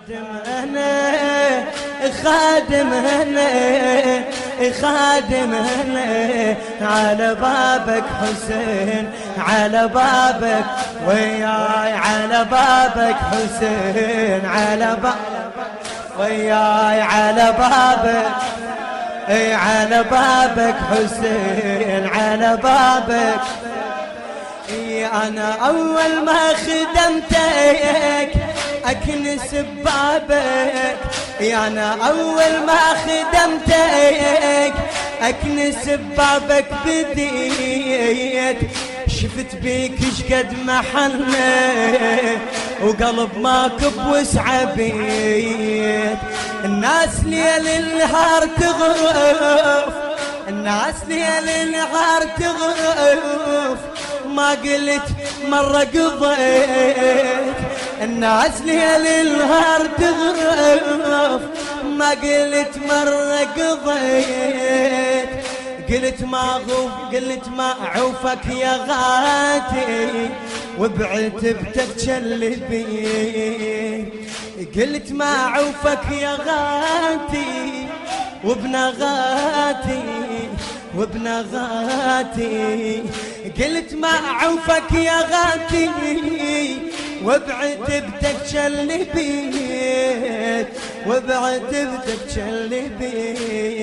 خادم أنا خادم أنا خادم أنا على بابك حسين على بابك وياي على بابك حسين على بابك وياي على بابك على بابك حسين على بابك. أنا أول ما خدمتك أكنس ببابك أنا أول ما خدمتك أكنس ببابك بديت شفت بيك شقد محنة وقلب ماك بوسعة بيت. الناس ليل النهار تغرف الناس ليل النهار تغرف ما قلت مرة قضيت. الناس ليل النهار تغرف ما قلت مرة قضيت. قلت ما عوفك يا غاتي وبعتبتك تشلبي. قلت ما عوفك يا غاتي وبنغاتي وبنغاتي. قلت ما عوفك يا غاتي وبعتبتك تشلبيت وبعتبتك تشلبيت.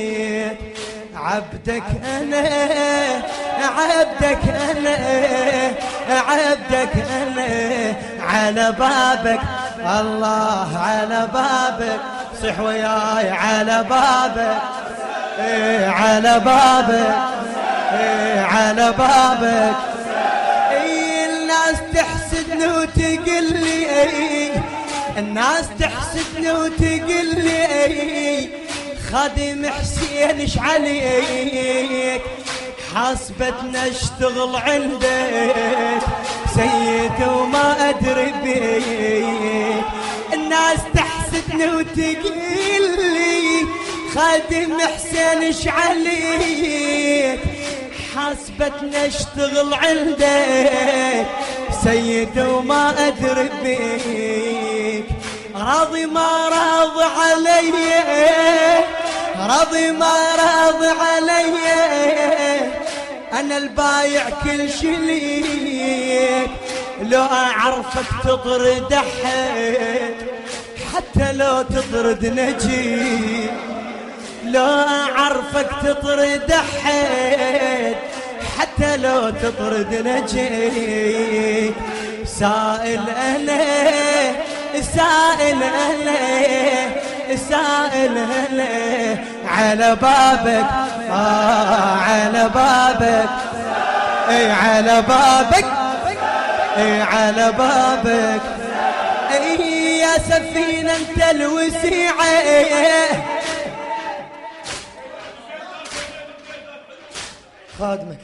عبدك أنا عبدك أنا عبدك أنا على بابك الله على بابك صح وياي على بابك على بابك على بابك. الناس تحسدني وتقلي الناس تحسدني وتقلي خادم حسين ايش عليك حاسبتنا اشتغل عندك سيد وما ادري بيك. الناس تحسدني وتقلي خادم حسين ايش عليك حاسبتنا اشتغل عندك سيد وما ادري بيك. راضي ما راضي علي راضي ما راضي علي انا البايع كل شي ليك. لو اعرفك تطرد احد حتى لو تطرد نجي لو اعرفك تطرد احد حتى لو تطرد نجي. سائل انا سائل انا سائل انا على بابك على بابك على بابك على بابك. يا سفينة انت الوسيعة خادمك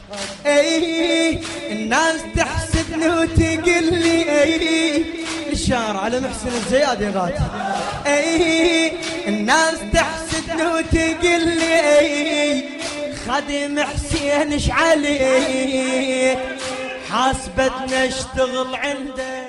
الناس تحسدني وتقلي الشعر على محسن الزياد يا غاتي. الناس تحسدني وتقلي خادم حسين ايش عليك حاسبتنا اشتغل عندك